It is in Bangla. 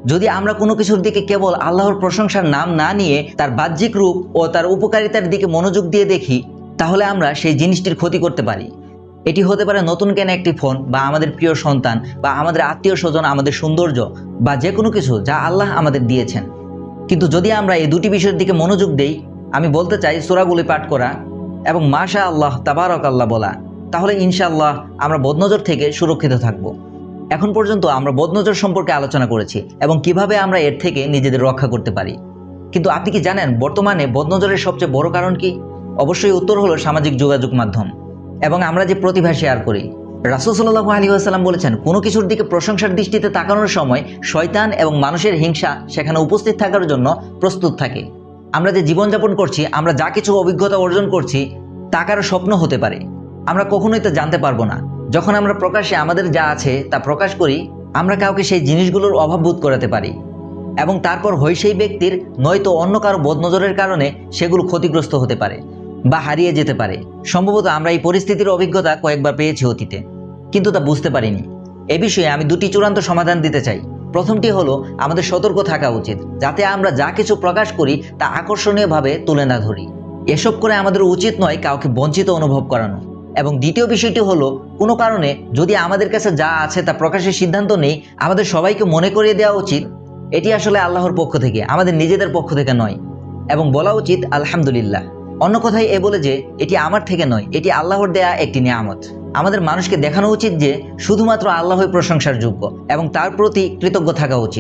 যদি আমরা কোনো কিছুর দিকে কেবল আল্লাহর প্রশংসার নাম না নিয়ে তার বাহ্যিক রূপ ও তার উপকারিতার দিকে মনোযোগ দিয়ে দেখি, তাহলে আমরা সেই জিনিসটির ক্ষতি করতে পারি। এটি হতে পারে নতুন কেনা একটি ফোন, বা আমাদের প্রিয় সন্তান, বা আমাদের আত্মীয় স্বজন, আমাদের সৌন্দর্য, বা যে কোনো কিছু যা আল্লাহ আমাদের দিয়েছেন। কিন্তু যদি আমরা এই দুটি বিষয়ের দিকে মনোযোগ দেই, আমি বলতে চাই সূরাগুলি পাঠ করা এবং মাশা আল্লাহ তাবারক আল্লাহ বলা, তাহলে ইনশাআল্লাহ আমরা বদনজর থেকে সুরক্ষিত থাকব। এখন পর্যন্ত আমরা বদনজর সম্পর্কে আলোচনা করেছি এবং কিভাবে আমরা এর থেকে নিজেদের রক্ষা করতে পারি। কিন্তু আপনি কি জানেন বর্তমানে বদনজরের সবচেয়ে বড় কারণ কি? অবশ্যই উত্তর হলো সামাজিক যোগাযোগ মাধ্যম এবং আমরা যে প্রতিভা শেয়ার করি। রাসূল সাল্লাল্লাহু আলাইহি ওয়াসাল্লাম বলেছেন, কোনো কিছুর দিকে প্রশংসার দৃষ্টিতে তাকানোর সময় শয়তান এবং মানুষের হিংসা সেখানে উপস্থিত থাকার জন্য প্রস্তুত থাকে। আমরা যে জীবনযাপন করছি, আমরা যা কিছু অভিজ্ঞতা অর্জন করছি, তা কারো স্বপ্ন হতে পারে। আমরা কখনোই তা জানতে পারবো না। যখন আমরা প্রকাশ্যে আমাদের যা আছে তা প্রকাশ করি, আমরা কাউকে সেই জিনিসগুলোর অভাব বোধ করাতে পারি এবং তারপর হয় সেই ব্যক্তির নয়তো অন্য কারো বদনজরের কারণে সেগুলো ক্ষতিগ্রস্ত হতে পারে বা হারিয়ে যেতে পারে। সম্ভবত আমরা এই পরিস্থিতির অভিজ্ঞতা কয়েকবার পেয়েছি অতীতে, কিন্তু তা বুঝতে পারিনি। এ বিষয়ে আমি দুটি চূড়ান্ত সমাধান দিতে চাই। প্রথমটি হলো, আমাদের সতর্ক থাকা উচিত যাতে আমরা যা কিছু প্রকাশ করি তা আকর্ষণীয়ভাবে তুলে না ধরি। এসব করে আমাদের উচিত নয় কাউকে বঞ্চিত অনুভব করানো। এবং দ্বিতীয় বিষয়টি হলো, কোনো কারণে যদি আমাদের কাছে যা আছে তা প্রকাশের সিদ্ধান্ত নেই, আমাদের সবাইকে মনে করিয়ে দেওয়া উচিত এটি আসলে আল্লাহর পক্ষ থেকে, আমাদের নিজেদের পক্ষ থেকে নয়, এবং বলা উচিত আলহামদুলিল্লাহ। অন্য কথায় এ বলে যে এটি আমার থেকে নয়, এটি আল্লাহর দেয়া একটি নিয়ামত। আমাদের মানুষকে দেখানো উচিত যে শুধুমাত্র আল্লাহই প্রশংসার যোগ্য এবং তার প্রতি কৃতজ্ঞ থাকা উচিত।